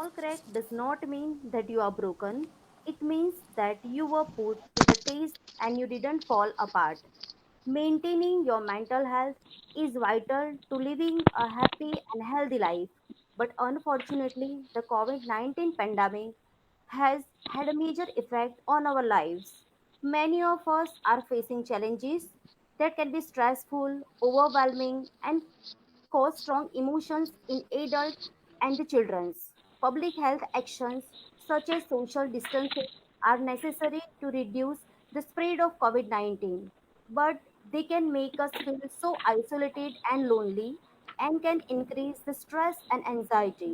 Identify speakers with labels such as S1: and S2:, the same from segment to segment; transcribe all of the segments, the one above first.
S1: small crack does not mean that you are broken. It means that you were put to the test and you didn't fall apart. Maintaining your mental health is vital to living a happy and healthy life. But unfortunately, the COVID 19 pandemic has had a major effect on our lives. Many of us are facing challenges that can be stressful, overwhelming, and cause strong emotions in adults and the children's. Public health actions such as social distancing are necessary to reduce the spread of COVID 19, but they can make us feel so isolated and lonely and can increase the stress and anxiety.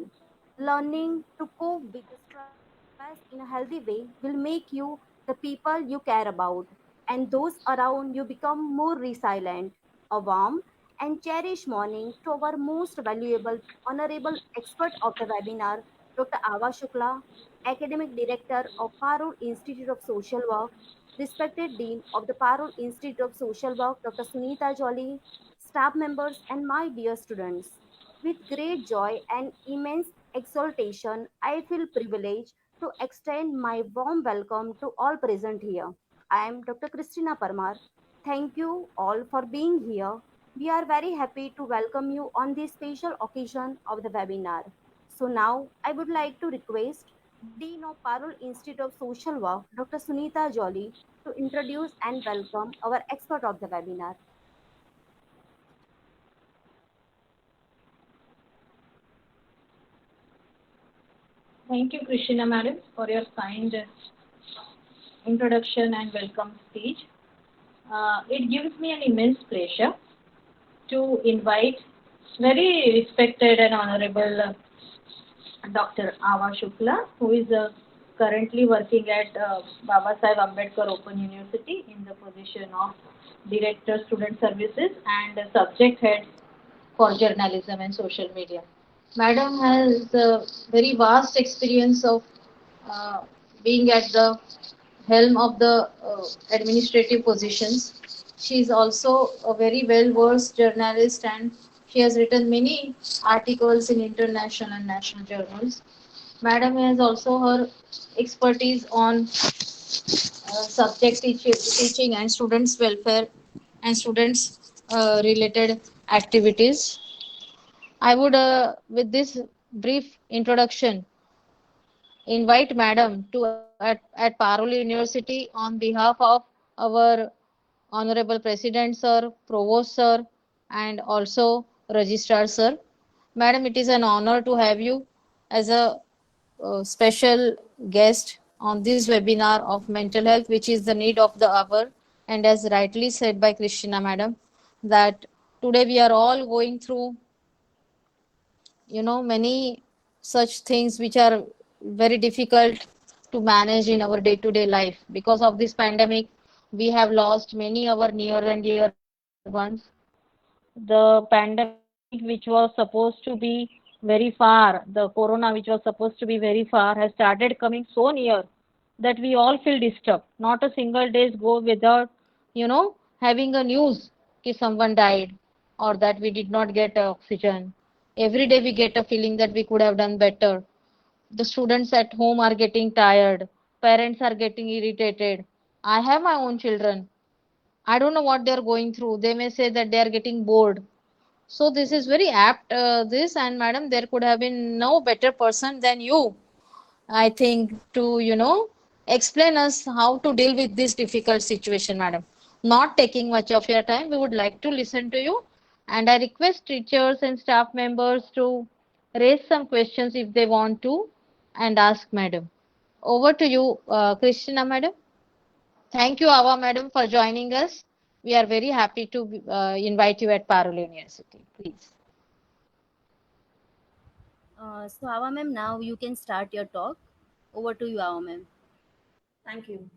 S1: Learning to cope with the stress in a healthy way will make you the people you care about, and those around you become more resilient. A warm and cherished morning to our most valuable, honorable expert of the webinar, Dr. Ava Shukla, Academic Director of Parul Institute of Social Work, respected Dean of the Parul Institute of Social Work, Dr. Sunita Jolly, staff members, and my dear students. With great joy and immense exultation, I feel privileged to extend my warm welcome to all present here. I am Dr. Christina Parmar. Thank you all for being here. We are very happy to welcome you on this special occasion of the webinar. So now I would like to request Dean of Parul Institute of Social Work, Dr. Sunita Jolly, to introduce and welcome our expert of the webinar.
S2: Thank you, Krishna Madam, for your kind introduction and welcome speech. It gives me an immense pleasure to invite very respected and honorable Dr. Ava Shukla, who is currently working at Baba Saheb Ambedkar Open University in the position of Director Student Services and Subject Head for Journalism and Social Media. Madam has a very vast experience of uh, being at the helm of the administrative positions. She is also a very well versed journalist and she has written many articles in international and national journals. Madam has also her expertise on teaching and students' welfare and students' related activities. I would, with this brief introduction, invite Madam to at Parul University on behalf of our Honorable President Sir, Provost Sir, and also Registrar Sir. Madam, it is an honor to have you as a special guest on this webinar of mental health, which is the need of the hour. And as rightly said by Christina Madam, that today we are all going through many such things which are very difficult to manage in our day to day life. Because of this pandemic we have lost many our near and dear ones. The pandemic which was supposed to be very far, the corona which was supposed to be very far, has started coming so near that we all feel disturbed. Not a single day go without having a news that someone died or that we did not get oxygen. Every day we get a feeling that we could have done better. The students at home are getting tired, parents are getting irritated. I have my own children. I don't know what they are going through. They may say that they are getting bored. So this is very apt. This and madam, there could have been no better person than you, I think, to explain us how to deal with this difficult situation, madam. Not taking much of your time, we would like to listen to you, and I request teachers and staff members to raise some questions if they want to, and ask madam. Over to you, Christina madam. Thank you, Ava madam, for joining us. We are very happy to invite you at Parul University. Please.
S1: So, Awa ma'am, now you can start your talk. Over to you, Awa ma'am.
S3: Thank you.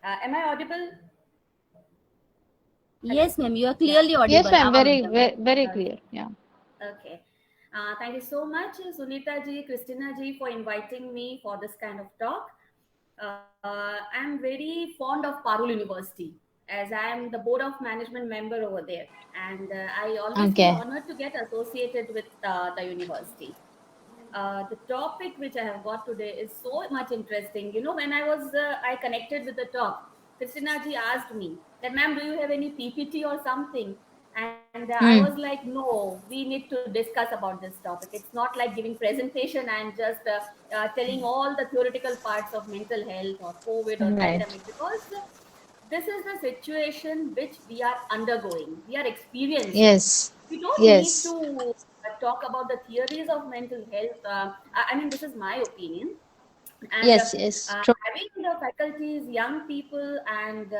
S3: Am I audible? Hello?
S1: Yes, ma'am, you are
S3: Yeah.
S1: clearly
S2: Yes,
S1: audible,
S2: ma'am.
S1: Awa
S2: Very,
S1: madam.
S2: very, very
S3: Okay.
S2: clear. Yeah.
S3: Okay. Thank you so much, Sunita ji, Christina ji, for inviting me for this kind of talk. I'm very fond of Parul University as I am the board of management member over there, and I always feel
S2: Okay.
S3: honored to get associated with the university. The topic which I have got today is so much interesting. You know, when I connected with the talk, Christina ji asked me that, ma'am, do you have any PPT or something? And I was
S2: Hmm.
S3: like, no, we need to discuss about this topic. It's not like giving presentation and just telling all the theoretical parts of mental health or COVID or
S2: Right.
S3: pandemic, because this is the situation which we are undergoing, we are experiencing.
S2: Yes.
S3: We don't need
S2: Yes.
S3: to talk about the theories of mental health. I mean, this is my opinion. And
S2: Yes. Yes. True.
S3: having the faculties, young people, and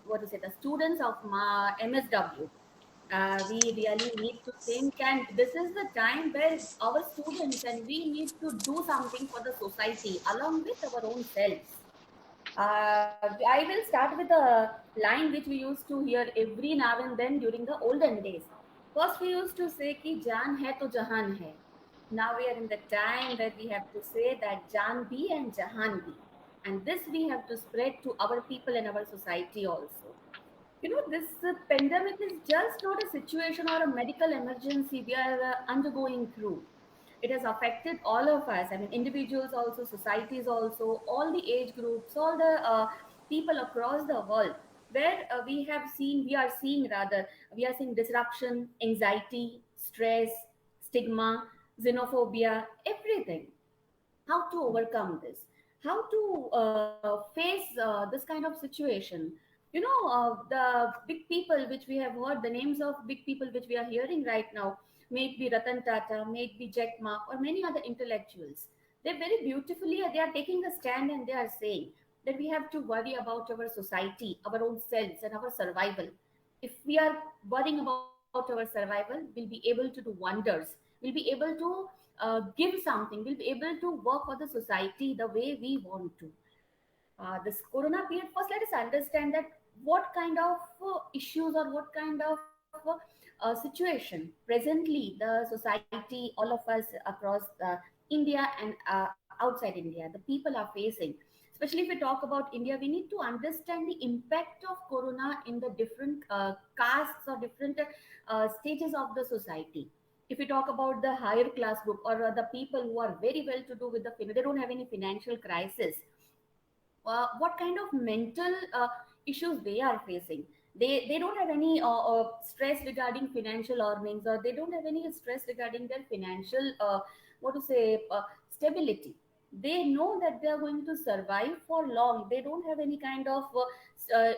S3: what is it, the students of MSW, we really need to think. And this is the time where our students and we need to do something for the society along with our own selves. I will start with a line which we used to hear every now and then during the olden days. First, we used to say कि जान है तो जहान है. Now we are in the time where we have to say that Jan bhi and Jahan bhi. And this we have to spread to our people and our society also. You know, this pandemic is just not a situation or a medical emergency we are undergoing through. It has affected all of us. I mean, individuals also, societies also, all the age groups, all the people across the world, where we are seeing rather, we are seeing disruption, anxiety, stress, stigma, xenophobia, everything. How to overcome this, how to face this kind of situation. You know, the big people which we have heard, the names of big people which we are hearing right now, may it be Ratan Tata, may it be Jack Ma, or many other intellectuals, they very beautifully they are taking a stand and they are saying that we have to worry about our society, our own selves, and our survival. If we are worrying about our survival, we'll be able to do wonders. We'll be able to give something. We'll be able to work for the society the way we want to. This corona period, first let us understand that what kind of issues or what kind of situation presently the society, all of us across India and outside India, the people are facing. Especially if we talk about India, we need to understand the impact of corona in the different castes or different stages of the society. If we talk about the higher class group, or the people who are very well to do with they don't have any financial crisis, what kind of mental issues they are facing. They don't have any stress regarding financial earnings, or they don't have any stress regarding their financial what to say stability. They know that they are going to survive for long. They don't have any kind of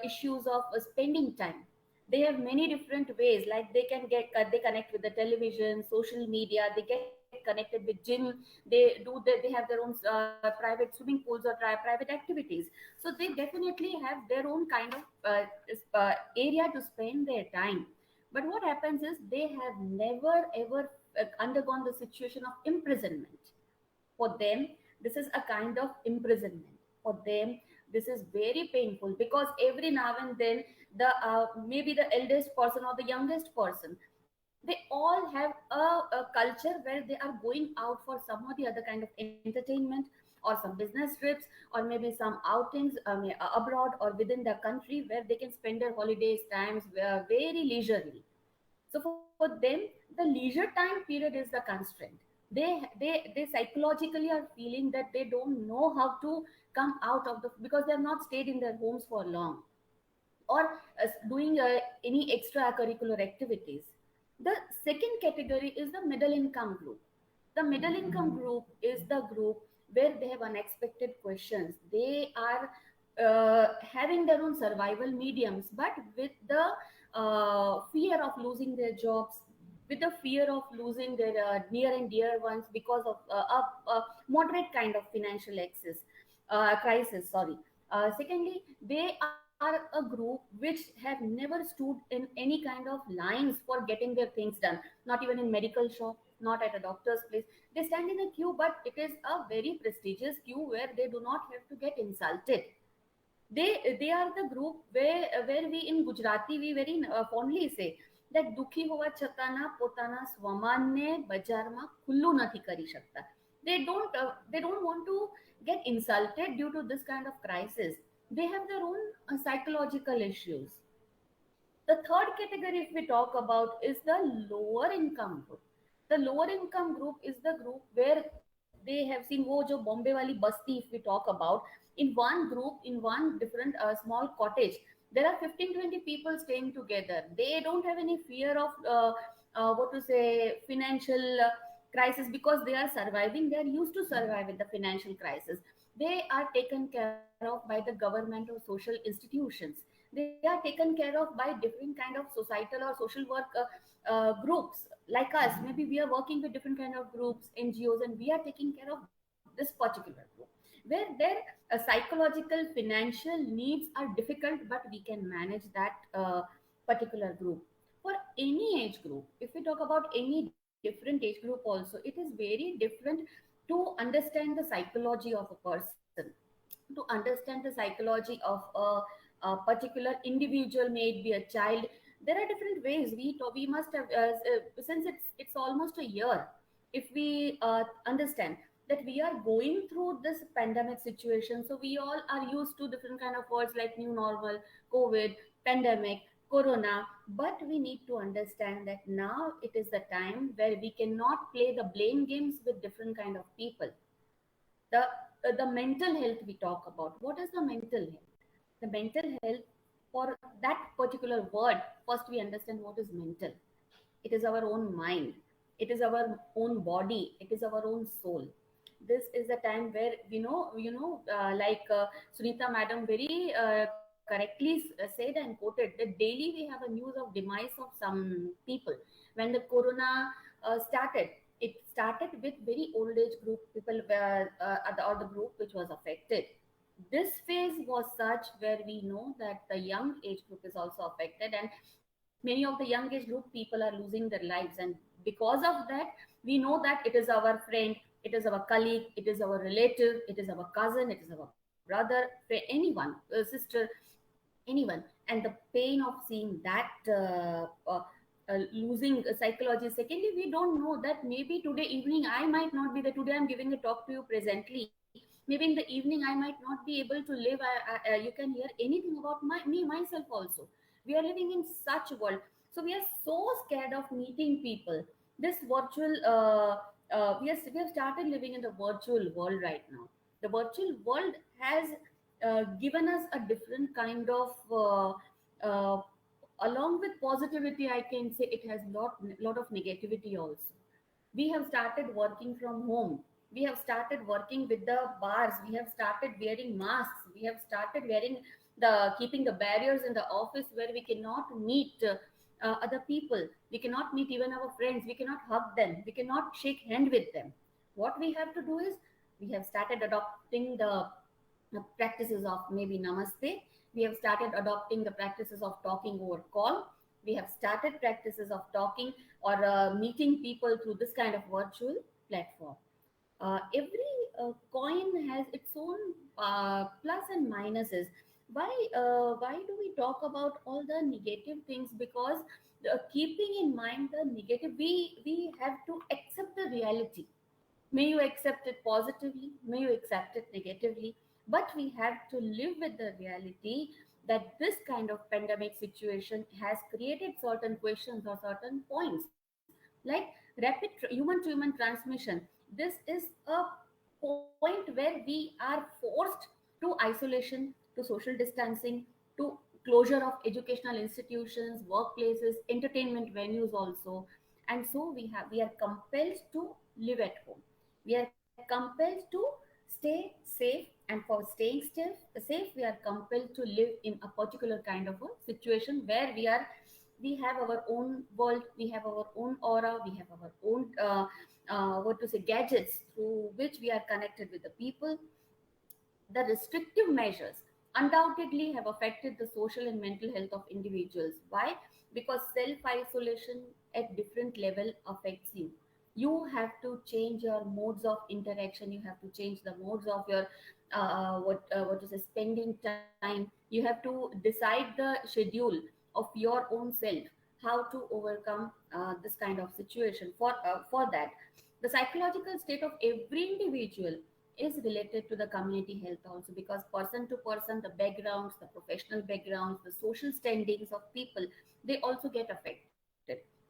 S3: issues of spending time. They have many different ways, like they can get they connect with the television, social media, they get connected with gym, they have their own private swimming pools or private activities. So they definitely have their own kind of area to spend their time. But what happens is they have never ever undergone the situation of imprisonment. For them, this is a kind of imprisonment. For them, this is very painful, because every now and then the maybe the eldest person or the youngest person, they all have a culture where they are going out for some or the other kind of entertainment, or some business trips, or maybe some outings abroad or within the country, where they can spend their holidays times very leisurely. So for them, the leisure time period is the constraint. They psychologically are feeling that they don't know how to come out of the, because they have not stayed in their homes for long, or doing any extracurricular activities. The second category is the middle income group. The middle income group is the group where they have unexpected questions. They are having their own survival mediums, but with the fear of losing their jobs, with the fear of losing their near and dear ones, because of a moderate kind of financial crisis. Sorry. Secondly, they are a group which have never stood in any kind of lines for getting their things done, not even in medical shop, not at a doctor's place. They stand in a queue, but it is a very prestigious queue where they do not have to get insulted. They are the group where we in Gujarati we very fondly say that દુખી હોવા છતાંના પોતાના સ્વમાનને બજારમાં ખુલ્લું નથી કરી શકતા. They don't want to get insulted due to this kind of crisis. They have their own psychological issues. The third category, if we talk about, is the lower income group. The lower income group is the group where they have seen wo jo Bombay wali basti, if we talk about, in one group, in one different small cottage, there are 15-20 people staying together. They don't have any fear of what to say, financial crisis, because they are surviving, they are used to survive with the financial crisis. They are taken care of by the government or social institutions. They are taken care of by different kind of societal or social work groups like us. Maybe we are working with different kind of groups, NGOs, and we are taking care of this particular group, where their psychological financial needs are difficult, but we can manage that particular group. For any age group, if we talk about any different age group also, it is very different to understand the psychology of a person, to understand the psychology of a particular individual, may it be a child. There are different ways we must have since it's almost a year, if we understand that we are going through this pandemic situation, so we all are used to different kind of words like new normal, COVID, pandemic, corona. But we need to understand that now it is the time where we cannot play the blame games with different kind of people. The mental health we talk about, what is the mental health? The mental health, for that particular word, first we understand what is mental. It is our own mind, it is our own body, it is our own soul. This is the time where like Sunita madam very correctly said and quoted that daily we have a news of demise of some people. When the corona started, it started with very old age group people were or the group which was affected. This phase was such where we know that the young age group is also affected, and many of the young age group people are losing their lives. And because of that, we know that it is our friend, it is our colleague, it is our relative, it is our cousin, it is our brother, anyone, sister, anyone. And the pain of seeing that losing psychology. Secondly, we don't know that maybe today evening I might not be there. Today I'm giving a talk to you presently, maybe in the evening I might not be able to live. You can hear anything about me myself also. We are living in such a world, so we are so scared of meeting people. This virtual we have started living in the virtual world right now. The virtual world has given us a different kind of uh, along with positivity, I can say it has lot of negativity also. We have started working from home, we have started working with the bars, we have started wearing masks, we have started wearing the keeping the barriers in the office where we cannot meet other people, we cannot meet even our friends, we cannot hug them, we cannot shake hand with them. What we have to do is we have started adopting the practices of maybe namaste. We have started adopting the practices of talking over call. We have started practices of talking or meeting people through this kind of virtual platform. Every coin has its own plus and minuses. Why do we talk about all the negative things? Because keeping in mind the negative, we have to accept the reality. May you accept it positively, may you accept it negatively, but we have to live with the reality that this kind of pandemic situation has created certain questions or certain points, like rapid human to human transmission. This is a point where we are forced to isolation, to social distancing, to closure of educational institutions, workplaces, entertainment venues also. And so we are compelled to live at home. We are compelled to stay safe, and for staying safe, we are compelled to live in a particular kind of a situation where we have our own world, we have our own aura, we have our own what to say, gadgets through which we are connected with the people. The restrictive measures undoubtedly have affected the social and mental health of individuals. Why? Because self isolation at different level affects you. You have to change your modes of interaction. You have to change the modes of your what is spending time. You have to decide the schedule of your own self. How to overcome this kind of situation. For that, the psychological state of every individual is related to the community health also, because person to person, the backgrounds, the professional backgrounds, the social standings of people, they also get affected.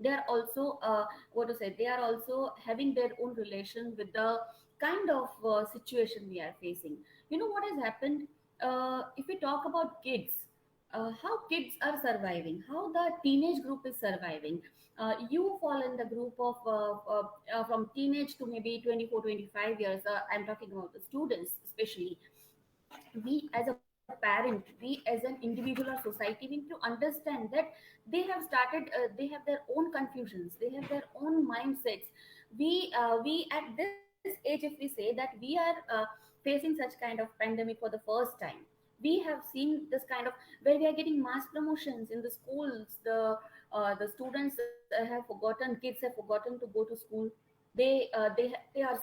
S3: They are also what to say, they are also having their own relation with the kind of situation we are facing. You know what has happened? If we talk about kids, how kids are surviving, how the teenage group is surviving. You fall in the group of from teenage to maybe 24, 25 years. I'm talking about the students, especially. We as a parent, we as an individual or society, we need to understand that they have their own confusions, they have their own mindsets. We at this age, if we say that we are facing such kind of pandemic for the first time, we have seen this kind of where we are getting mass promotions in the schools. The students have forgotten, kids have forgotten to go to school. They are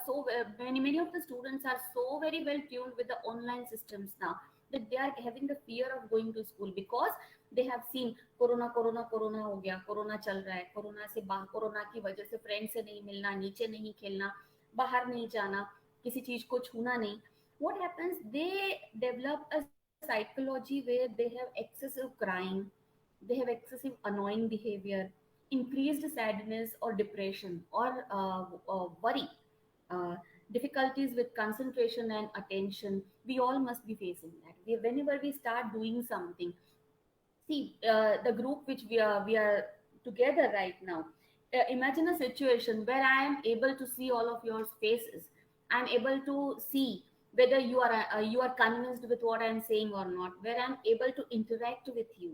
S3: so many of the students are so very well tuned with the online systems now, that they are having the fear of going to school, because they have seen corona corona corona हो गया, corona चल रहा है, corona से बाहर, corona की वजह से फ्रेंड से नहीं मिलना, नीचे नहीं खेलना, बाहर नहीं जाना, किसी चीज को छूना नहीं. What happens, they develop a psychology where they have excessive crying, they have excessive annoying behavior, increased sadness or depression or worry, uh, difficulties with concentration and attention. We all must be facing that. Whenever we start doing something, see, the group which we are together right now. Imagine a situation where I am able to see all of your faces. I am able to see whether you are convinced with what I am saying or not. Where I am able to interact with you.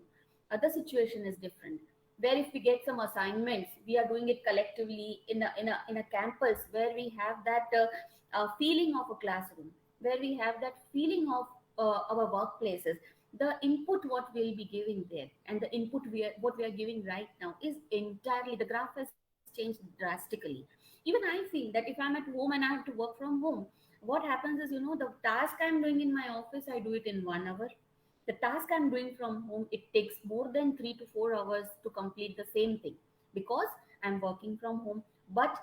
S3: The situation is different. Where if we get some assignments, we are doing it collectively in a campus where we have that feeling of a classroom, where we have that feeling of our workplaces. The input what we'll be giving there and the input what we are giving right now is entirely, the graph has changed drastically. Even I feel that if I'm at home and I have to work from home, what happens is, the task I'm doing in my office, I do it in 1 hour. The task I'm doing from home, it takes more than 3 to 4 hours to complete the same thing, because I'm working from home. But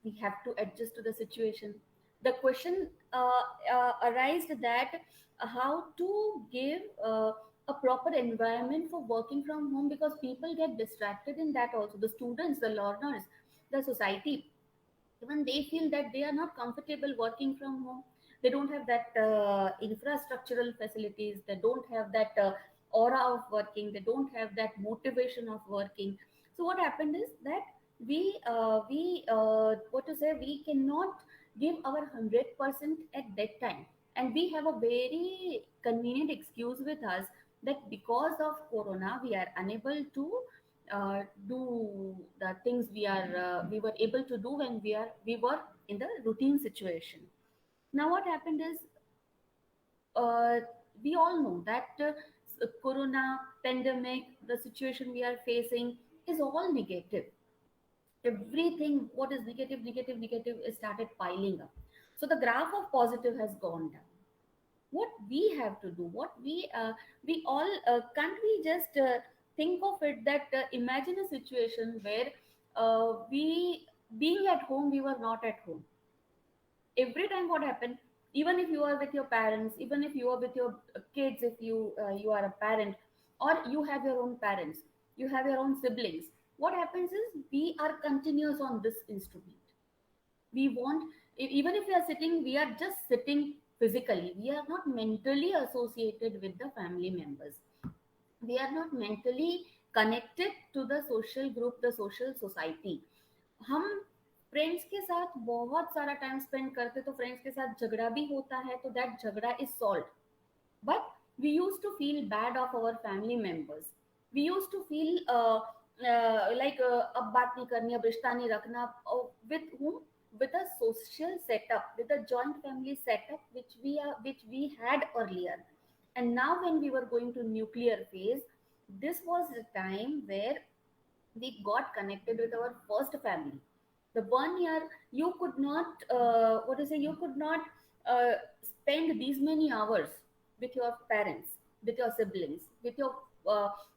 S3: we have to adjust to the situation. The question arises that how to give a proper environment for working from home, because people get distracted in that also. The students, the learners, the society, even they feel that they are not comfortable working from home. They don't have that infrastructural facilities, they don't have that aura of working, they don't have that motivation of working. So what happened is that we what to say, we cannot give our 100% at that time, and we have a very convenient excuse with us that because of corona we are unable to do the things we were able to do when we were in the routine situation. Now what happened is, uh, we all know that corona pandemic, the situation we are facing, is all negative. Everything what is negative, negative, negative is started piling up. So the graph of positive has gone down. What we have to do, what we all can't we just think of it that imagine a situation where we being at home, we were not at home. Every time what happened, even if you are with your parents, even if you are with your kids, if you are a parent, or you have your own parents, you have your own siblings, what happens is we are continuous on this instrument. We want, even if we are sitting, we are just sitting physically, we are not mentally associated with the family members, we are not mentally connected to the social group, the social society. हम friends के साथ बहुत सारा time spend करते, तो friends के साथ झगड़ा भी होता है, तो दैट झगड़ा is solve. But we used to feel bad of our family members. We used to feel like अब बात नहीं करनी, अब रिश्ता नहीं रखना. With whom? With a social setup, with a joint family setup which we had earlier. And now when we were going to nuclear phase, this was the time where we got connected with our first family. The 1 year you could not what to say, you could not spend these many hours with your parents, with your siblings, with your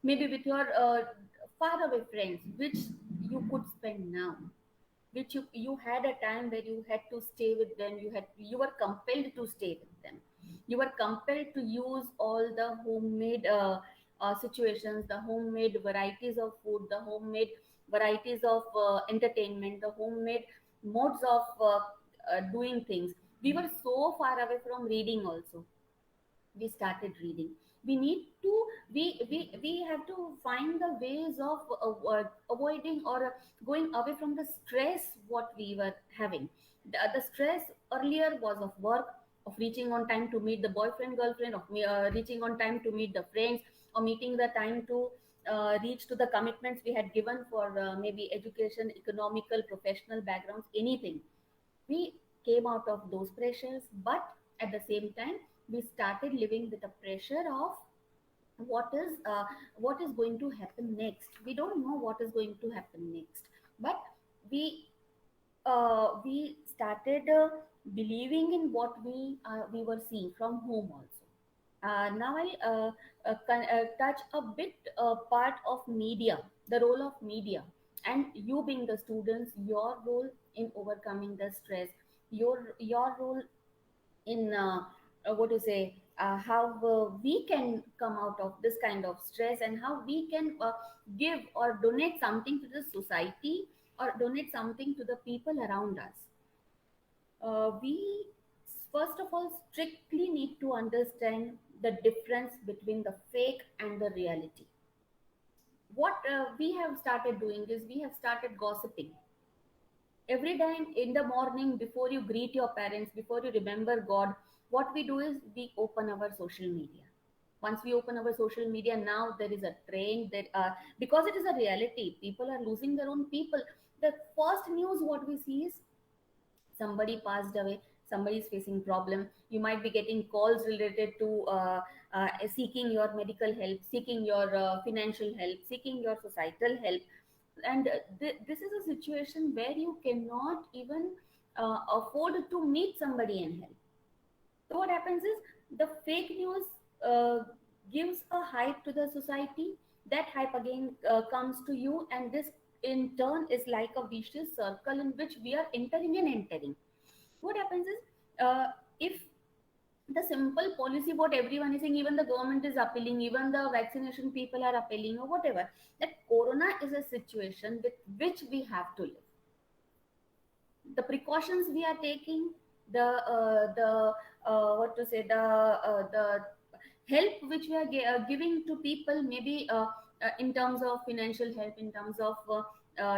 S3: maybe with your far away friends, which you could spend now, which you had a time where you had to stay with them, you were compelled to stay with them, you were compelled to use all the homemade situations, the homemade varieties of food, the homemade varieties of entertainment, the homemade modes of doing things. We were so far away from reading also. We started reading. We need to, we have to find the ways of avoiding or going away from the stress what we were having. The stress earlier was of work, of reaching on time to meet the boyfriend girlfriend, of reaching on time to meet the friends, or meeting the time to reach to the commitments we had given for maybe education, economical, professional backgrounds, anything. We came out of those pressures, but at the same time we started living with the pressure of what is uh, what is going to happen next. We don't know what is going to happen next, but we started believing in what we were seeing from home also. Now I touch a bit part of media, the role of media, and you being the students, your role in overcoming the stress, your role in what to say, how we can come out of this kind of stress, and how we can give or donate something to the society, or donate something to the people around us. We first of all strictly need to understand the difference between the fake and the reality. What we have started doing is we have started gossiping every time in the morning before you greet your parents, before you remember God. What we do is we open our social media. Once we open our social media, now there is a trend that because it is a reality, people are losing their own people. The first news what we see is somebody passed away, somebody is facing problem. You might be getting calls related to seeking your medical help, seeking your financial help, seeking your societal help. And this is a situation where you cannot even afford to meet somebody and help. So what happens is the fake news uh, gives a hype to the society. That hype again comes to you, and this in turn is like a vicious circle in which we are entering and entering. What happens is if the simple policy what everyone is saying, even the government is appealing, even the vaccination people are appealing, or whatever, that corona is a situation with which we have to live. The precautions we are taking, the what to say, the help which we are giving to people, maybe in terms of financial help, in terms of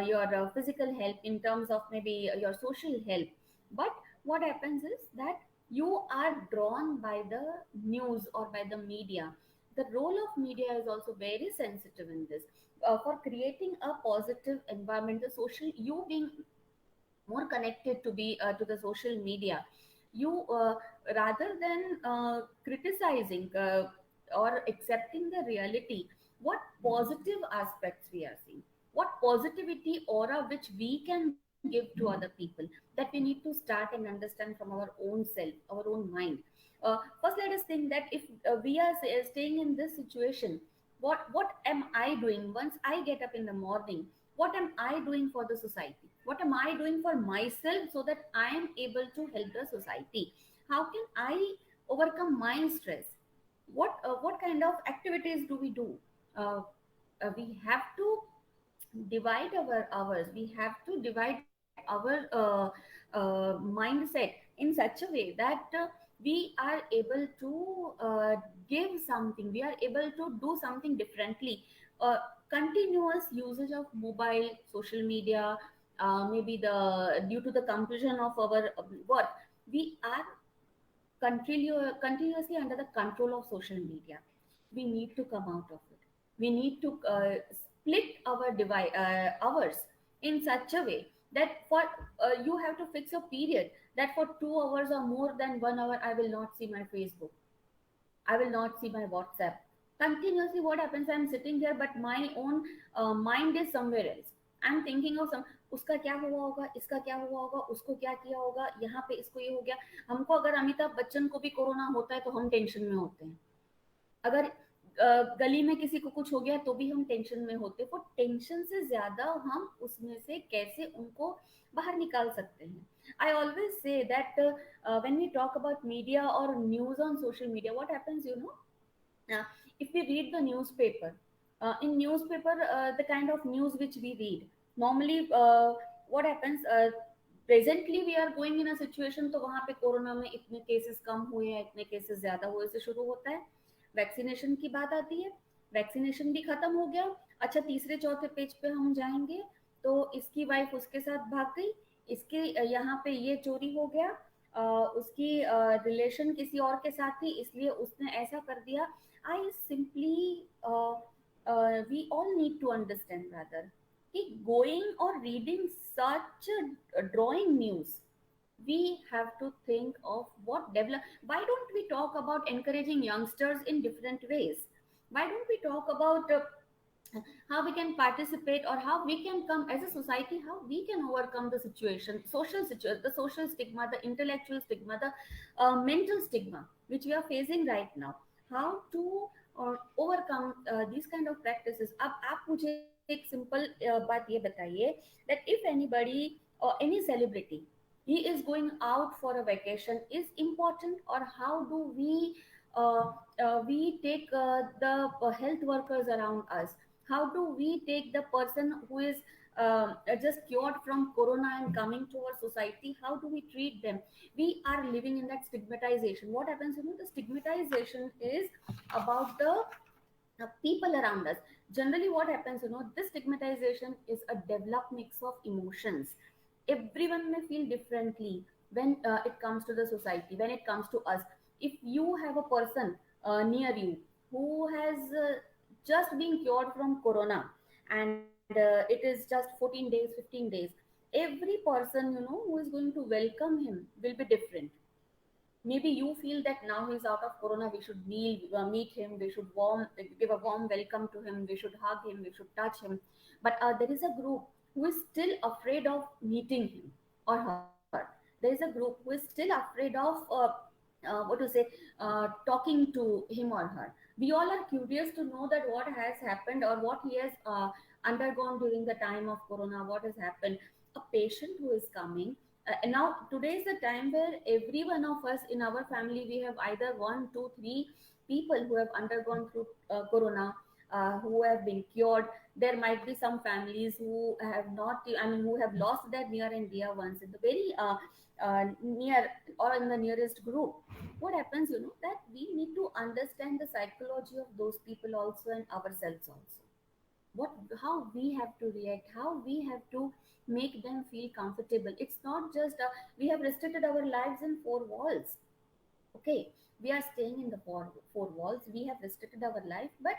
S3: your physical help, in terms of maybe your social help. But what happens is that you are drawn by the news or by the media. The role of media is also very sensitive in this, for creating a positive environment, the social, you being more connected to be to the social media. You rather than criticizing or accepting the reality, what positive aspects we are seeing, what positivity aura which we can give to other people, that we need to start and understand from our own self, our own mind. First let us think that if we are staying in this situation, what am I doing once I get up in the morning? What am I doing for the society? What am I doing for myself so that I am able to help the society? How can I overcome my stress? What kind of activities do we do? uh, we have to divide our hours, we have to divide our mindset in such a way that we are able to give something, we are able to do something differently. Continuous usage of mobile, social media, maybe the due to the completion of our work, we are continuously under the control of social media. We need to come out of it. We need to split our hours in such a way that for you have to fix a period that for 2 hours or more than 1 hour I will not see my Facebook, I will not see my WhatsApp. Continuously, what happens? I'm sitting here, but my own mind is somewhere else. I'm thinking of some, उसका क्या हुआ होगा, इसका क्या हुआ होगा, उसको क्या किया होगा, यहाँ पे इसको ये हो गया। हमको अगर अमिताभ बच्चन को भी कोरोना होता है तो हम टेंशन में होते हैं। अगर गली में किसी को कुछ हो गया तो भी हम टेंशन में होते हैं। वो टेंशन से ज्यादा हम उसमें से कैसे उनको बाहर निकाल सकते हैं। I always say that when we talk about media or news on social media, what happens, uh, if we read the newspaper, in newspaper, the kind of news which we read, normally what happens? Presently we are going in a situation, तो वहां पे corona में इतने cases कम हुए हैं, इतने cases ज्यादा हुए से शुरू होता है, वैक्सीनेशन की बात आती है, वैक्सीनेशन भी खत्म हो गया। अच्छा, तीसरे चौथे पेज पे हम जाएंगे तो इसकी वाइफ उसके साथ भाग गई, इसके यहाँ पे ये चोरी हो गया, उसकी रिलेशन किसी और के साथ थी इसलिए उसने ऐसा कर दिया। I simply, we all need to understand rather कि going or reading such a drawing news, we have to think of what develop. Why don't we talk about encouraging youngsters in different ways? Why don't we talk about how we can participate, or how we can come as a society, how we can overcome the situation, the social stigma, the intellectual stigma, the mental stigma which we are facing right now, how to overcome these kind of practices. अब आप मुझे एक simple बात ये बताइए that if anybody or any celebrity, he is going out for a vacation, is important, or how do we take the health workers around us, how do we take the person who is just cured from corona and coming to our society, how do we treat them? We are living in that stigmatization. What happens, the stigmatization is about the people around us. Generally what happens, this stigmatization is a developed mix of emotions. Everyone may feel differently when it comes to the society, when it comes to us. If you have a person near you who has just been cured from corona, and it is just 14 days, 15 days, every person who is going to welcome him will be different. Maybe you feel that now he's out of corona, we should meet him, we should give a warm welcome to him, we should hug him, we should touch him. But there is a group who is still afraid of meeting him or her. There is a group who is still afraid of what to say, talking to him or her. We all are curious to know that what has happened, or what he has undergone during the time of corona, what has happened. A patient who is coming, and now today is the time where every one of us in our family, we have either one, two, three people who have undergone through corona, who have been cured. There might be some families who have not, I mean, who have lost their near and dear ones in the very near or in the nearest group. What happens, that we need to understand the psychology of those people also, and ourselves also. What, how we have to react, how we have to make them feel comfortable. It's not just we have restricted our lives in four walls. Okay, we are staying in the four walls, we have restricted our life, but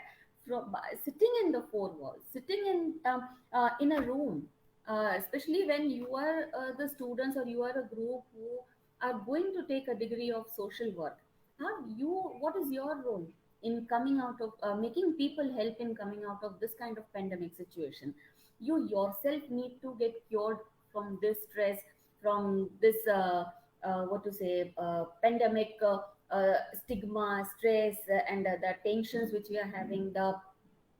S3: from sitting in the four walls, sitting in a room, especially when you are the students, or you are a group who are going to take a degree of social work, how you, what is your role in coming out of making people help in coming out of this kind of pandemic situation? You yourself need to get cured from this stress, from this what to say, pandemic stigma, stress, and the tensions which we are having, the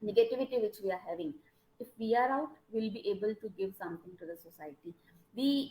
S3: negativity which we are having. If we are out, we'll be able to give something to the society. We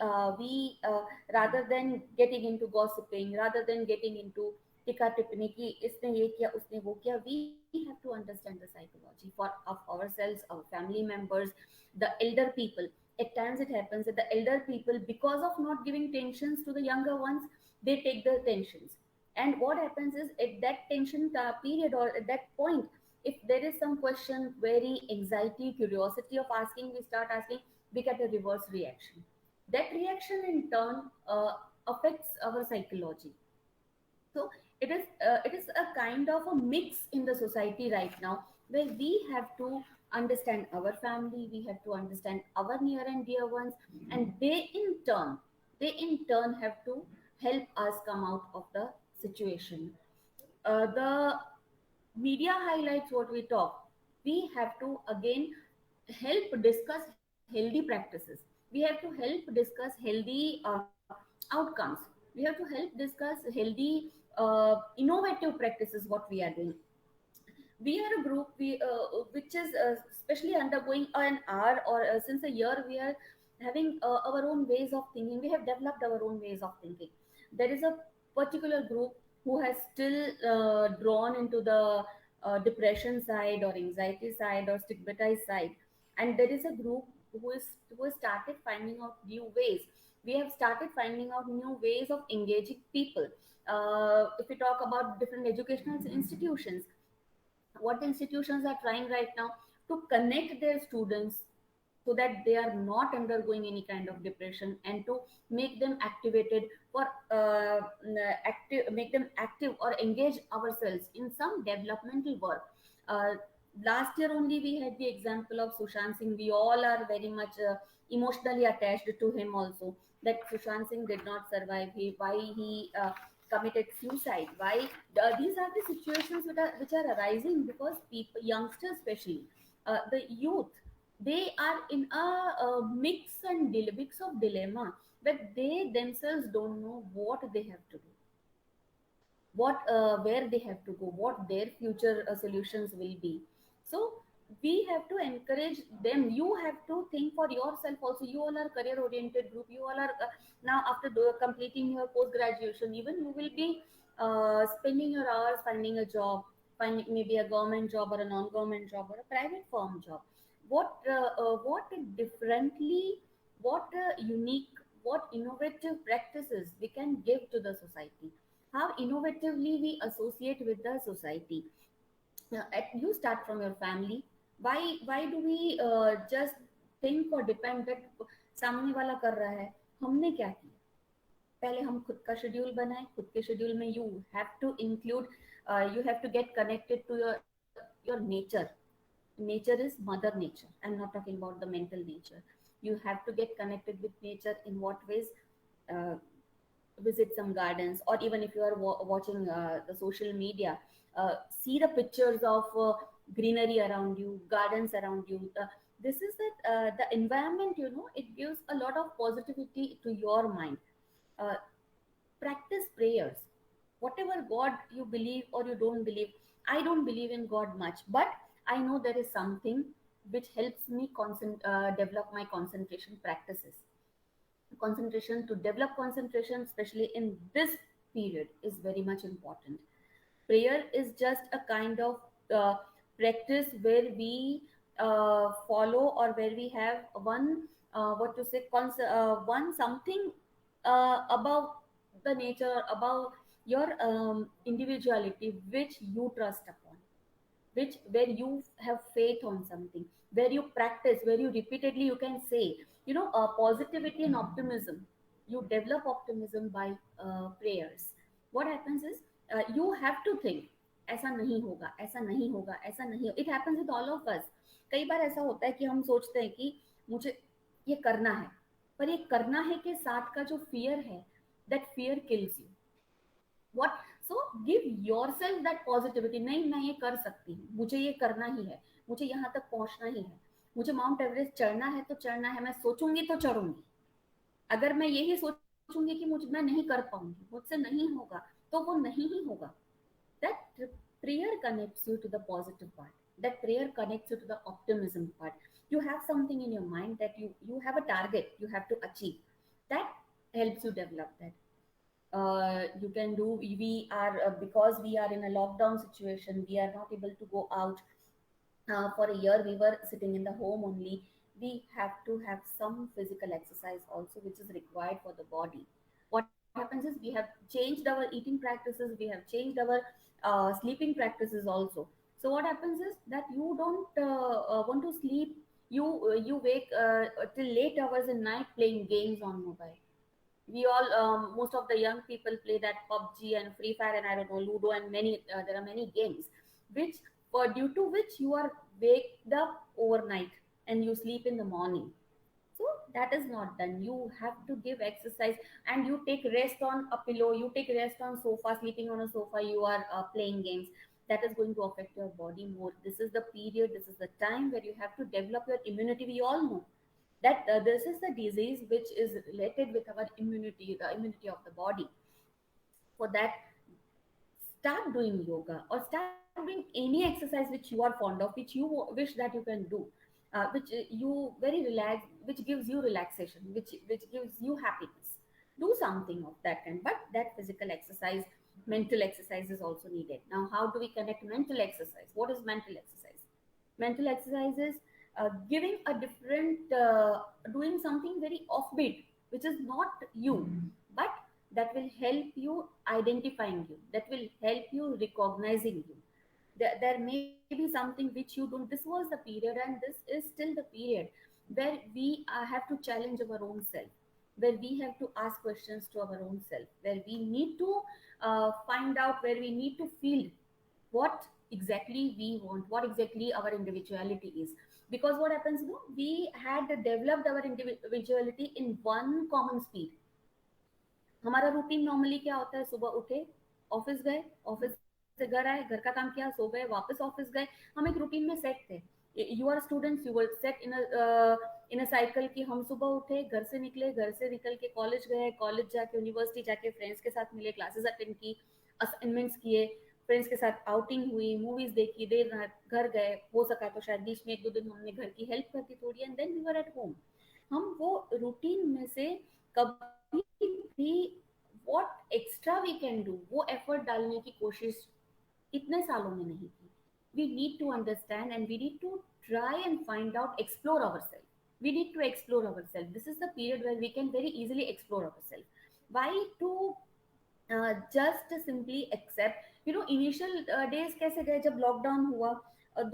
S3: rather than getting into gossiping, rather than getting into टिका टिप्पणी कि इसने ये किया उसने वो किया, we have to understand the psychology for of ourselves, our family members, the elder people. At times it happens that the elder people, because of not giving tensions to the younger ones, they take the tensions. And what happens is, at that tension period, or at that point, if there is some question, very anxiety, curiosity of asking, we start asking, we get a reverse reaction. That reaction in turn affects our psychology. So it is a kind of a mix in the society right now, where we have to understand our family, we have to understand our near and dear ones, and they in turn have to help us come out of the situation. The media highlights what we talk. We have to again help discuss healthy practices. We have to help discuss healthy outcomes. We have to help discuss healthy innovative practices what we are doing. We are a group which is especially undergoing an hour, or since a year we are having our own ways of thinking, we have developed our own ways of thinking. There is a particular group who has still drawn into the depression side, or anxiety side, or stigmatized side, and there is a group who is who has started finding out new ways. We have started finding out new ways of engaging people. If we talk about different educational institutions, what institutions are trying right now to connect their students so that they are not undergoing any kind of depression, and to make them activated for make them active or engage ourselves in some developmental work. uh, Last year only we had the example of Sushant Singh. We all are very much emotionally attached to him also, that Sushant Singh did not survive. Why he committed suicide, why these are the situations which are arising because people, youngsters especially, the youth, they are in a mix of dilemma, that they themselves don't know what they have to do, what where they have to go, what their future solutions will be. So we have to encourage them. You have to think for yourself also. You all are career oriented group. You all are now after completing your post graduation, even you will be spending your hours finding a job, finding maybe a government job or a non government job or a private firm job. What differently, what unique, what innovative practices we can give to the society, how innovatively we associate with the society. You start from your family. Why do we just think or depend that सामने वाला कर रहा है, हमने क्या किया? पहले हम खुद का शेड्यूल बनाएं. खुद के शेड्यूल में you have to include, you have to get connected to your nature. Nature is mother nature. I'm not talking about the mental nature. You have to get connected with nature. In what ways? uh, Visit some gardens, or even if you are watching the social media, see the pictures of greenery around you, gardens around you. This is that the environment, it gives a lot of positivity to your mind. uh, Practice prayers, whatever god you believe or you don't believe. I don't believe in god much, but I know there is something which helps me develop my concentration practices. Concentration, to develop concentration especially in this period, is very much important. Prayer is just a kind of practice where we follow, or where we have one what to say one something above the nature, above your individuality, which you trust upon, which where you have faith on something, where you practice, where you repeatedly you can say, positivity and optimism. You develop optimism by prayers. What happens is, you have to think, ऐसा नहीं होगा, ऐसा नहीं होगा, ऐसा नहीं. It happens with all of us. कई बार ऐसा होता है कि हम सोचते हैं कि मुझे ये करना है, पर ये करना है के साथ का जो फियर है, that fear kills you. What? So give yourself that positivity. नहीं, मैं ये कर सकती हूँ, मुझे ये करना ही है, मुझे यहाँ तक पहुंचना ही है, मुझे माउंट एवरेस्ट चढ़ना है तो चढ़ना है, मैं सोचूंगी तो चढ़ूंगी. अगर मैं यही सोचूंगी कि मुझे मैं नहीं कर पाऊंगी, मुझसे नहीं होगा, तो वो नहीं ही होगा. That prayer connects you to the positive part. That prayer connects you to the optimism part. You have something in your mind, that you have a target you have to achieve. That helps you develop that. You can do. We are because we are in a lockdown situation, we are not able to go out. For a year we were sitting in the home only. We have to have some physical exercise also, which is required for the body. What happens is, we have changed our eating practices, we have changed our sleeping practices also. So what happens is that you don't want to sleep. You wake till late hours in night playing games on mobile. We all, most of the young people play that PUBG and Free Fire, and I don't know, Ludo, and many there are many games, which, for due to which you are waked up overnight and you sleep in the morning. So that is not done. You have to give exercise, and you take rest on a pillow, you take rest on sofa, sleeping on a sofa, you are playing games. That is going to affect your body more. This is the period, this is the time where you have to develop your immunity. We all know that this is the disease which is related with our immunity, the immunity of the body. For that, start doing yoga, or start doing any exercise which you are fond of, which you wish that you can do, which you very relax, which gives you relaxation, which gives you happiness. Do something of that kind. But that physical exercise, mental exercise is also needed. Now, how do we connect mental exercise? What is mental exercise? Mental exercise is giving a different, doing something very offbeat, which is not you, but that will help you identifying you, that will help you recognizing you. There may be something which you don't. This was the period, and this is still the period where we have to challenge our own self, where we have to ask questions to our own self, where we need to find out, where we need to feel what exactly we want, what exactly our individuality is. Because what happens, no, we had developed our individuality in one common speed. हमारा routine normally क्या होता है, सुबह उठे, office गए, office से घर आए, घर का काम किया, सो गए, वापस ऑफिस गए, हम एक रूटीन में सेट थे. You are students, you were set in a cycle कि हम सुबह उठे, घर से निकले, घर से निकल के कॉलेज गए, कॉलेज जाके यूनिवर्सिटी जाके फ्रेंड्स के साथ मिले, क्लासेस अटेंड की, असाइनमेंट्स किए, फ्रेंड्स के साथ आउटिंग हुई, मूवीज देखी, देर रात घर गए, हो सका तो शायद बीच में एक दो दिन हमने घर की हेल्प कर दी थोड़ी, and then we were at home. हम वो रूटीन में से कभी भी what extra we can do, वो एफर्ट डालने की कोशिश इतने सालों में नहीं की. We need to understand and we need to try and find out, explore our self. We need to explore ourselves. This is the period where we can very easily explore ourselves. Why to just simply accept, you know, initial days कैसे गए जब lockdown हुआ,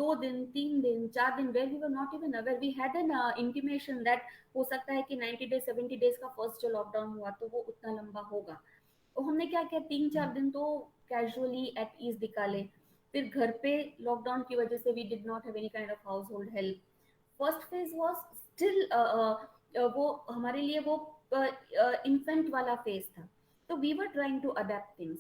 S3: 2 दिन, 3 दिन, 4 दिन, where we were not even aware, we had an intimation that हो सकता है कि 90 डेज 70 डेज का फर्स्ट जो लॉकडाउन हुआ तो वो उतना लंबा होगा. तो हमने क्या किया, 3 4 दिन तो कैजुअली एट ईज निकाले. फिर घर पे लॉकडाउन की वजह से we did not have any kind of household help. First phase was still वो हमारे लिए वो इन्फेंट वाला फेज था. So we were trying to adapt things.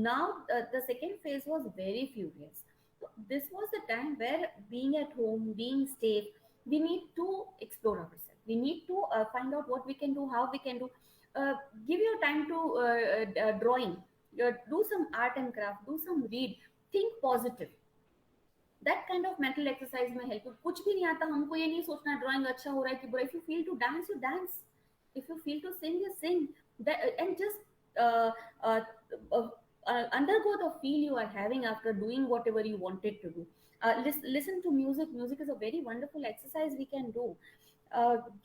S3: Now the second phase was very furious. So this was the time where being at home, being safe, we need to explore ourselves. We need to find out what we can do, how we can do. Give your time to drawing. Do some art and craft. Do some read. Think positive. That kind of mental exercise में help you. कुछ भी नहीं आता हमको ये नहीं सोचना drawing अच्छा हो रहा है कि बुरा. If you feel to dance, you dance. If you feel to sing, you sing. And just uh, uh, uh, undergo the feel you are having after doing whatever you wanted to do. Listen to music. Music is a very wonderful exercise we can do.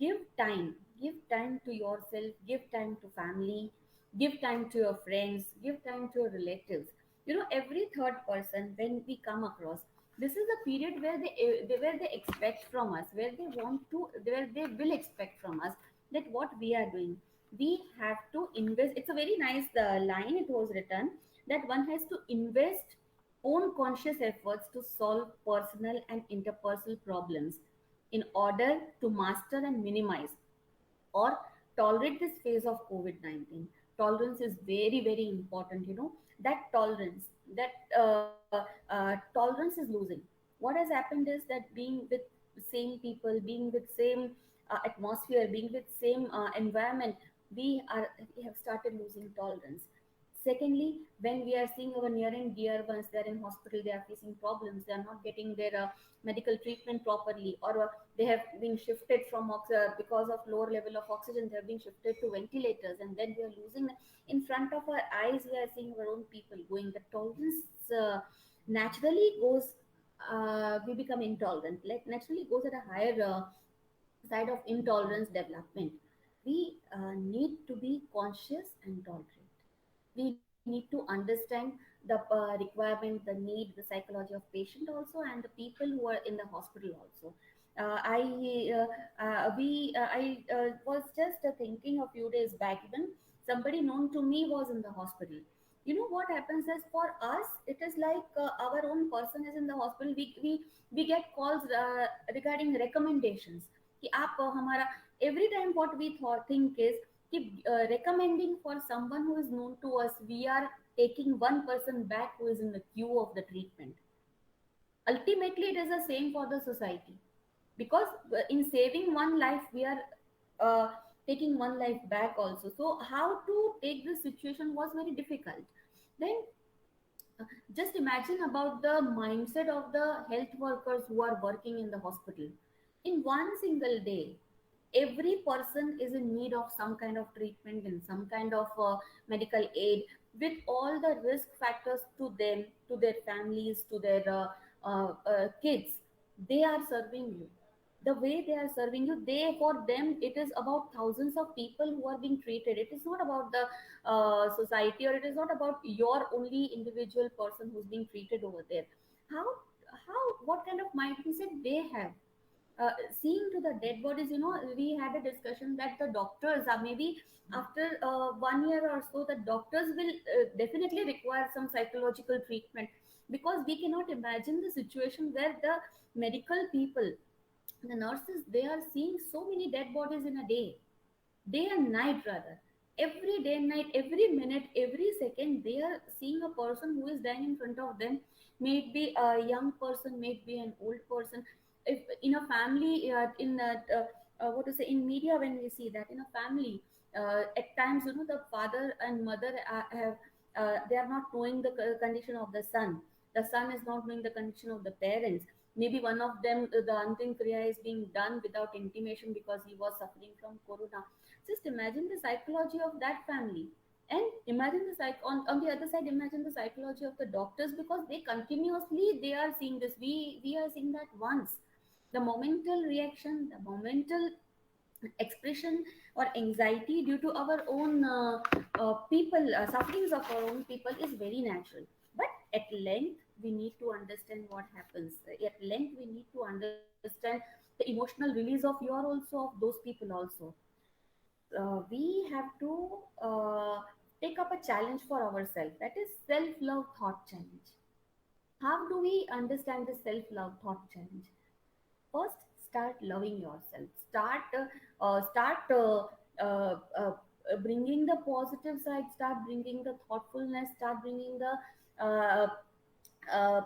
S3: Give time. Give time to yourself. Give time to family. Give time to your friends. Give time to your relatives. You know, every third person when we come across, this is the period where where they expect from us, where they want to, where they will expect from us that what we are doing, we have to invest. It's a very nice line, it was written that one has to invest own conscious efforts to solve personal and interpersonal problems in order to master and minimize or tolerate this phase of COVID-19. Tolerance is very, very important, you know. That tolerance, that tolerance is losing. What has happened is that being with same people, being with same atmosphere, being with same environment, we have started losing tolerance. Secondly, when we are seeing our near and dear ones, they are in hospital, they are facing problems, they are not getting their medical treatment properly, or they have been shifted from because of lower level of oxygen, they have been shifted to ventilators, and then we are losing in front of our eyes. We are seeing our own people going. The tolerance naturally goes. We become intolerant. Like naturally goes at a higher side of intolerance development. We need to be conscious and tolerant. We need to understand the requirement, the need, the psychology of patient also, and the people who are in the hospital also. I was just thinking a few days back, even somebody known to me was in the hospital. You know what happens is, for us it is like our own person is in the hospital. We get calls regarding recommendations कि आप हमारा, every time what we thought think is keep recommending for someone who is known to us, we are taking one person back who is in the queue of the treatment. Ultimately it is the same for the society, because in saving one life we are uh, taking one life back also. So how to take this situation was very difficult. Then just imagine about the mindset of the health workers who are working in the hospital. In one single day, every person is in need of some kind of treatment and some kind of medical aid, with all the risk factors to them, to their families, to their kids. They are serving you. the way they are serving you, they, for them it is about thousands of people who are being treated. It is not about the society, or it is not about your only individual person who's being treated over there. How how what kind of mindset they have? Seeing to the dead bodies, we had a discussion that the doctors are maybe after 1 year or so, the doctors will definitely require some psychological treatment, because we cannot imagine the situation where the medical people, the nurses, they are seeing so many dead bodies in a day and night rather. Every day and night, every minute, every second, they are seeing a person who is dying in front of them. May it be a young person, may it be an old person. If in a family, what to say, in media, when we see that in a family, at times, the father and mother have they are not knowing the condition of the son. The son is not knowing the condition of the parents. Maybe one of them, the antim kriya is being done without intimation because he was suffering from corona. Just imagine the psychology of that family. And imagine the on the other side, imagine the psychology of the doctors, because they continuously, they are seeing this. We are seeing that once. The momental reaction, the momental expression or anxiety due to our own people, sufferings of our own people, is very natural. But at length, we need to understand what happens. At length, we need to understand the emotional release of your also, of those people also. We have to take up a challenge for ourselves, that is self love thought challenge. How do we understand the self love thought challenge? First, start loving yourself. Start bringing the positive side, start bringing the thoughtfulness, start bringing the uh,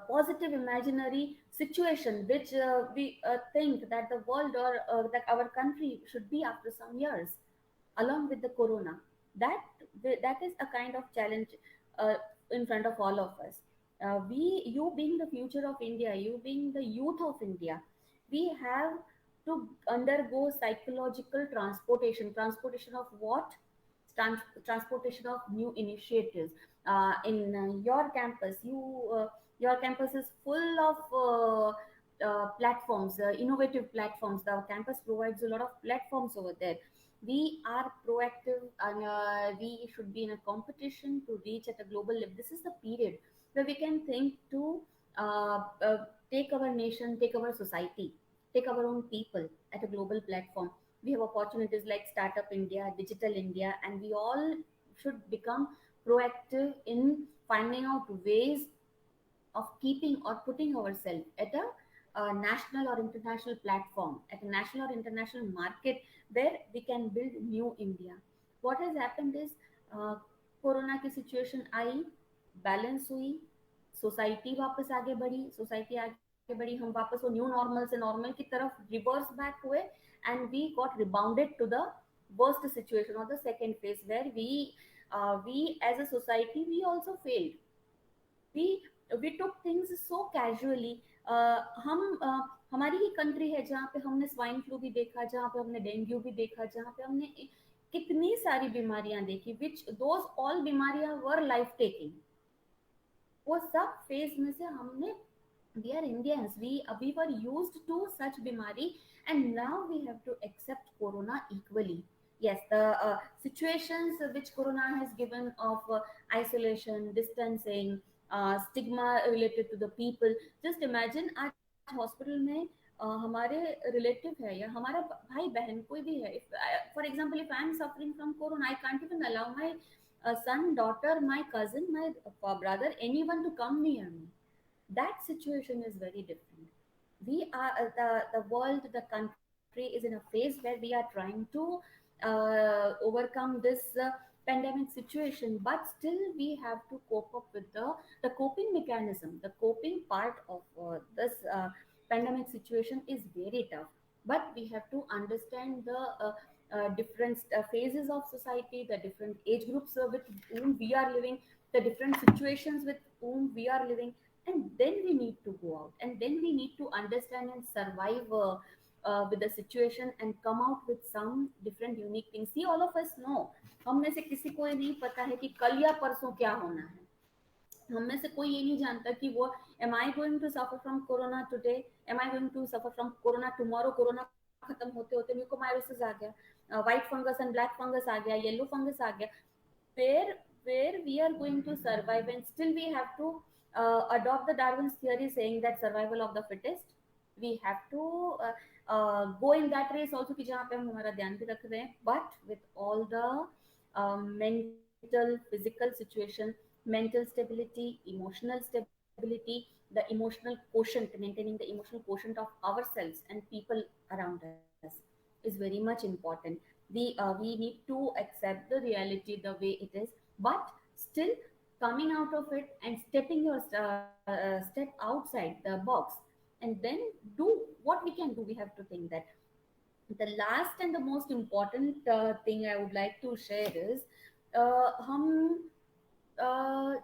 S3: positive imaginary situation which we think that the world, or that our country should be after some years, along with the corona. That is a kind of challenge uh, in front of all of us. We You being the future of India, you being the youth of India, we have to undergo psychological transportation of what? Transportation of new initiatives. In your campus, your campus is full of platforms, innovative platforms. The campus provides a lot of platforms over there. We are proactive, and we should be in a competition to reach at a global level. This is the period where we can think to take our nation, take our society, take our own people at a global platform. We have opportunities like Startup India, Digital India, and we all should become proactive in finding out ways of keeping or putting ourselves at a national or international platform, at a national or international market, where we can build new India. What has happened is, uh, corona की situation आई, balance हुई, society वापस आगे बढ़ी, society आगे बढ़ी, हम वापस वो न्यू नॉर्मल से नॉर्मल की तरफ रिवर्स बैक हुए, and we got rebounded to the worst situation or the second phase, where we as a society, we also failed. We took things so casually. हमारी ही कंट्री है जहाँ पे हमने swine flu भी देखा, जहाँ पे हमने डेंगू भी देखा, जहाँ पे हमने कितनी सारी बीमारियां देखी, विच दोज ऑल बीमारियां वर लाइफ टेकिंग। वो सब फेज में से हमने, we are Indians, we were used to such bimari, and now we have to accept corona equally. Yes, the situations which corona has given of isolation, distancing, stigma related to the people. Just imagine, आज hospital में हमारे relative है या हमारा भाई बहन कोई भी है, for example if I am suffering from corona, I can't even allow my son, daughter, my cousin, my brother, anyone to come near me. That situation is very different. We are the world, the country is in a phase where we are trying to overcome this pandemic situation, but still we have to cope up with the coping mechanism. The coping part of this pandemic situation is very tough, but we have to understand the different phases of society, the different age groups with whom we are living, the different situations with whom we are living, and then we need to go out, and then we need to understand and survive with the situation and come out with some different unique things. See, all of us know, हम में से किसी को ये नहीं पता है कि कल या परसों क्या होना है, हम में से कोई ये नहीं जानता कि वो am I going to suffer from corona today, am I going to suffer from corona tomorrow, corona खत्म होते होते म्यूकोमाइकोसिस आ गया, white fungus and black fungus आ गया, येलो फंगस आ गया, where we are going to survive, and still we have to adopt the Darwin's theory saying that survival of the fittest. We have to go in that race also कि जहाँ पे हम हमारा ध्यान भी रख रहे हैं, but with all the mental physical situation, mental stability, emotional stability, the emotional quotient, maintaining the emotional quotient of ourselves and people around us is very much important. We need to accept the reality the way it is, but still coming out of it and stepping your step outside the box, and then do what we can do. We have to think that the last and the most important thing I would like to share is हम uh,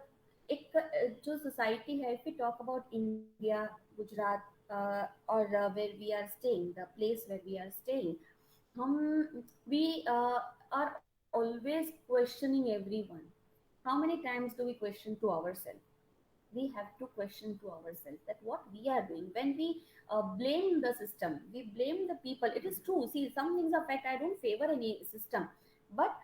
S3: एक जो society है, if we talk about India, Gujarat, or where we are staying, the place where we are staying, हम we are always questioning everyone. How many times do we question to ourselves? We have to question to ourselves that what we are doing. When we blame the system, we blame the people. It is true, see, some things are fact. I don't favor any system, but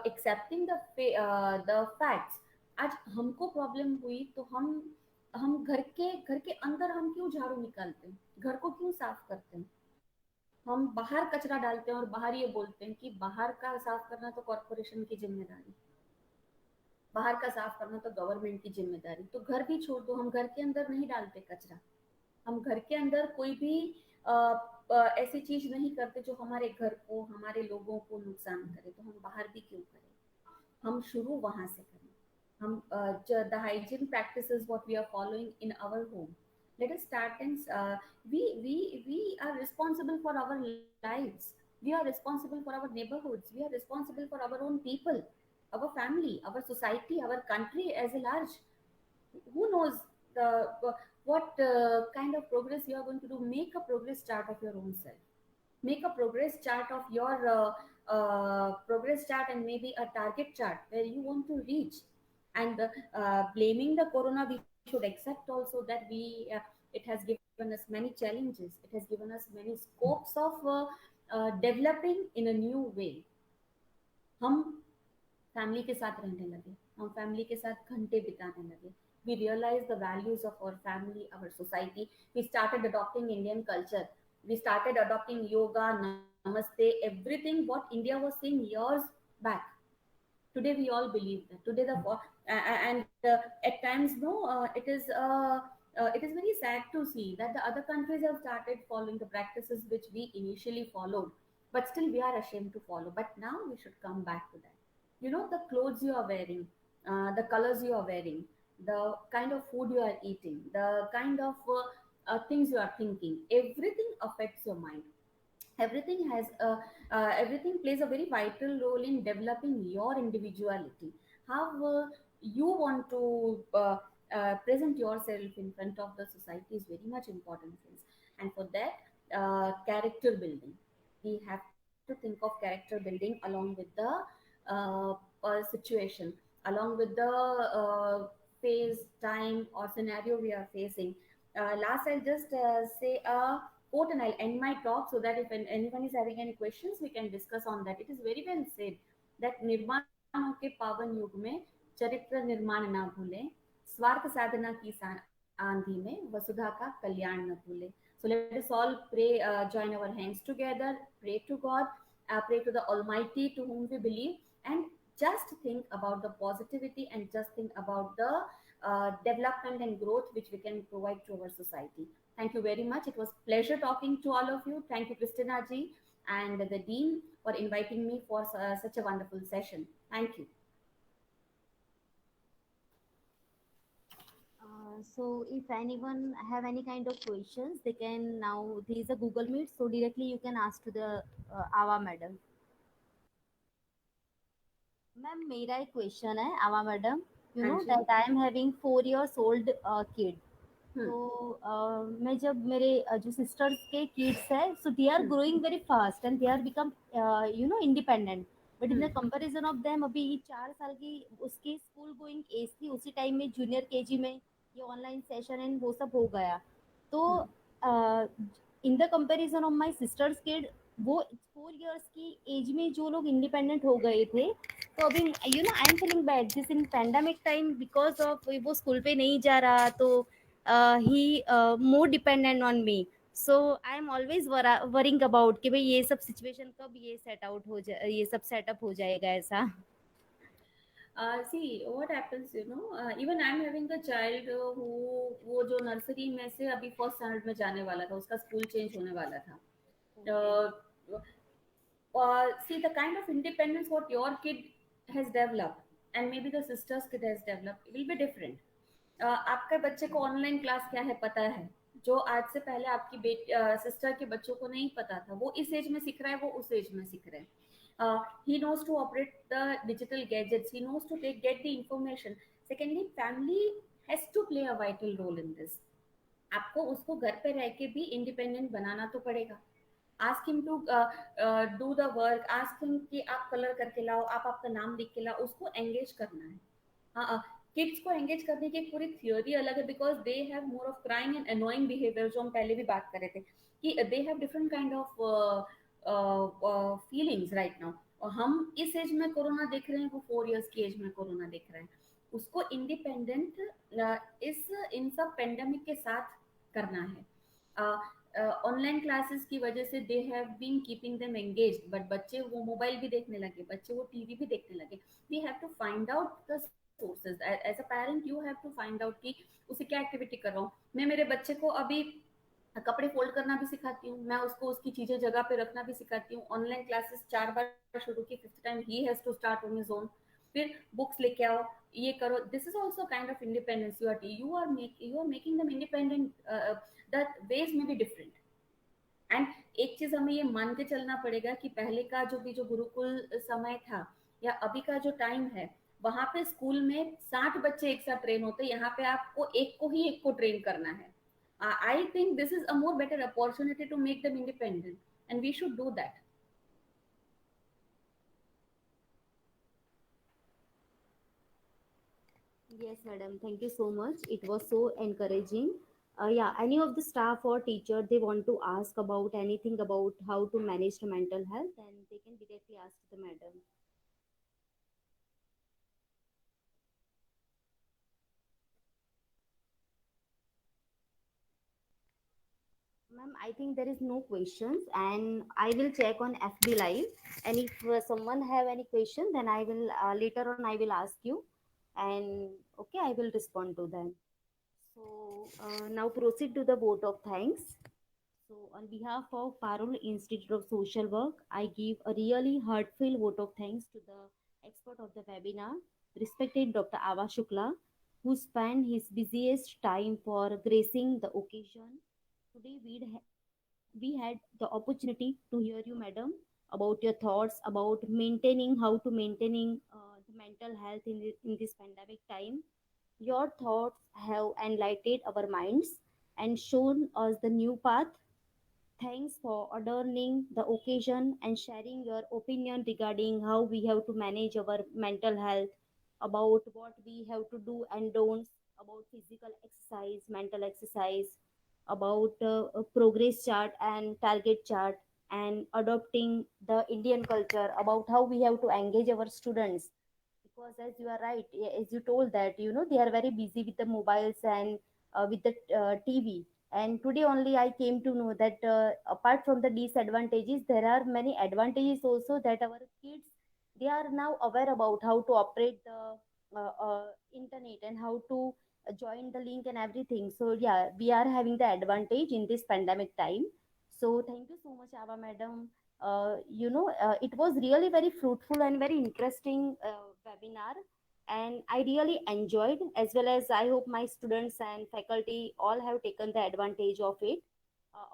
S3: accepting the facts. आज हमको problem हुई तो हम घर के अंदर हम क्यों झाड़ू निकालते हैं, घर को क्यों साफ करते हैं, हम बाहर कचरा डालते हैं और बाहर ये बोलते हैं कि बाहर का साफ करना तो कॉरपोरेशन की जिम्मेदारी, बाहर का साफ करना तो गवर्नमेंट की जिम्मेदारी। तो घर भी छोड़ दो, हम घर के अंदर नहीं डालते कचरा, हम घर के अंदर कोई भी ऐसी चीज नहीं करते जो हमारे घर को, हमारे लोगों को नुकसान करे, तो हम बाहर भी क्यों करें, हम शुरू वहां से करें। हम the hygiene practices what we are following in our home, let us start, and we are responsible for our lives, we are responsible for our neighborhoods, we are responsible for our own people, our family, our society, our country as a large. Who knows the what kind of progress you are going to do. Make a progress chart of your own self, make a progress chart of your progress chart, and maybe a target chart where you want to reach. And blaming the corona, we should accept also that it has given us many challenges, it has given us many scopes of developing in a new way. हम family के साथ रहने लगे, हम family के साथ घंटे बिताने लगे, we realized the values of our family, our society. We started adopting Indian culture, we started adopting yoga, namaste, everything what India was saying years back. Today we all believe that. Today and at times, no, it is very sad to see that the other countries have started following the practices which we initially followed, but still we are ashamed to follow. But now we should come back to that. You know, the clothes you are wearing, the colors you are wearing, the kind of food you are eating, the kind of things you are thinking, everything affects your mind. Everything has a everything plays a very vital role in developing your individuality. How you want to present yourself in front of the society is very much important, friends. And for that, character building, we have to think of character building along with the situation, along with the phase, time, or scenario we are facing. Last, I'll just say a quote and I'll end my talk, so that if anyone is having any questions, we can discuss on that. It is very well said that निर्माण के पावन युग में चरित्र निर्माण ना भूलें, स्वार्थ साधना की आंधी में वसुधा का कल्याण न भूलें. So let us all pray, join our hands together, pray to God, pray to the Almighty to whom we believe, and just think about the positivity and just think about the development and growth which we can provide to our society. Thank you very much. It was pleasure talking to all of you. Thank you, Christina ji and the Dean, for inviting me for such a wonderful session. Thank you.
S1: So if anyone have any kind of questions, they can now. There is a Google Meet, so directly you can ask to the Awa madam. Ma'am मेरा एक question है आवा madam. You
S3: हाँ
S1: no
S3: जी.
S1: That I am having 4 years old kid.
S3: Hmm.
S1: तो मैं जब मेरे जो सिस्टर्स के किड्स है, so they are growing very fast and they are become you know independent. But in the
S3: Hmm.
S1: Comparison of them अभी 4 साल की उसकी स्कूल गोइंग एज थी, उसी टाइम में जूनियर केजी में ये ऑनलाइन सेशन एंड वो सब हो गया। तो
S3: Hmm.
S1: In the comparison of my sister's kid, वो 4 इयर्स की एज में जो लोग इंडिपेंडेंट हो गए थे, तो अभी I am feeling bad this in pandemic time because of वो स्कूल पे नहीं जा रहा, तो he more dependent on me. So I am always worrying about कि भाई ये सब सिचुएशन कब ये सेट आउट हो जाए, ये सब सेटअप हो जाएगा ऐसा।
S3: See what happens, even I'm having a child who वो जो नर्सरी में से अभी फर्स्ट स्टैंडर्ड में जाने वाला था, उसका स्कूल चेंज होने वाला था।
S1: Okay.
S3: uh, See the kind of independence what your kid has developed and maybe the sister's kid has developed will be different. आपके बच्चे को ऑनलाइन क्लास क्या है पता है, जो आज से पहले आपकी सिस्टर के बच्चों को नहीं पता था, वो इस एज में सीख रहा है, वो उस एज में सीख रहे हैं। He knows to operate the digital gadgets, he knows to get the information. Secondly, family has to play a vital role in this. आपको उसको घर पे रह के भी इंडिपेंडेंट बनाना तो पड़ेगा। Ask him to do the work, ask him कि आप कलर करके लाओ, आप आपका नाम लिख के लाओ, उसको एंगेज करना है। हाँ, किड्स को एंगेज करने की एक पूरी थियोरी अलग है, because they have more of crying and annoying behaviour, जो हम पहले भी बात कर रहे थे कि they have different kind of feelings right now. और हम इस एज में कोरोना देख रहे हैं, वो 4 इयर्स की एज में कोरोना देख रहे हैं। उसको इंडिपेंडेंट इस इन सब पेंडेमिक के साथ करना है। ऑनलाइन क्लासेस की वजह से they have been keeping them engaged, but बच्चे वो मोबाइल भी देखने लगे, बच्चे वो टीवी भी देखने लगे। We have to find out the sources as a parent, you have to find out कि उसे क्या एक्टिविटी कर रहा हूँ मैं। मेरे बच्चे को अभी कपड़े फोल्ड करना भी सिखाती हूँ, मैं उसको उसकी चीजें जगह पे रखना भी सिखाती हूँ। ऑनलाइन क्लासेस 4 बार शुरू की, fifth time he has to start on his own. फिर बुक्स लेके आओ, ये करो, this is also kind of independence. You are making them independent, the ways में भी डिफरेंट। एंड एक चीज हमें ये मान के चलना पड़ेगा कि पहले का जो गुरुकुल समय था या अभी का जो टाइम है, वहां पे स्कूल में 60 बच्चे एक साथ ट्रेन होते, यहाँ पे आपको एक को ट्रेन करना है। I think this is a more better opportunity to make them independent and we should do that.
S1: Yes, madam. Thank you so much. It was so encouraging. Yeah, any of the staff or teacher they want to ask about anything about how to manage the mental health, then they can directly ask the madam. Ma'am, I think there is no questions, and I will check on FB Live. And if someone have any question, then I will later on I will ask you, and okay, I will respond to them. So now proceed to the vote of thanks. So, on behalf of Parul Institute of Social Work, I give a really heartfelt vote of thanks to the expert of the webinar, respected Dr. Ava Shukla, who spent his busiest time for gracing the occasion. Today, we had the opportunity to hear you, madam, about your thoughts about maintaining how to maintaining the mental health in this pandemic time. Your thoughts have enlightened our minds and shown us the new path. Thanks for adorning the occasion and sharing your opinion regarding how we have to manage our mental health, about what we have to do and don'ts, about physical exercise, mental exercise, about a progress chart and target chart, and adopting the Indian culture, about how we have to engage our students. Because as you are right, as you told that they are very busy with the mobiles and with the TV. And today only I came to know that apart from the disadvantages, there are many advantages also, that our kids, they are now aware about how to operate the internet and how to join the link and everything. So yeah, we are having the advantage in this pandemic time. So thank you so much, Ava madam. It was really very fruitful and very interesting webinar, and I really enjoyed, as well as I hope my students and faculty all have taken the advantage of it.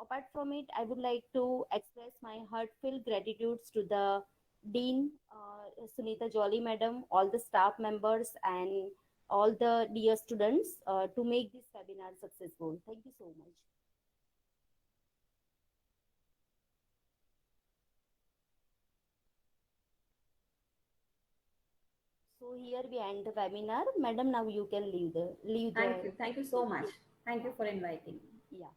S1: Apart from it, I would like to express my heartfelt gratitudes to the Dean, Sunita Jolly Madam, all the staff members, and all the dear students to make this webinar successful. Thank you so much. So here we end the webinar. Madam, now you can leave the
S3: Thank you so much. Thank you for inviting me.
S1: yeah.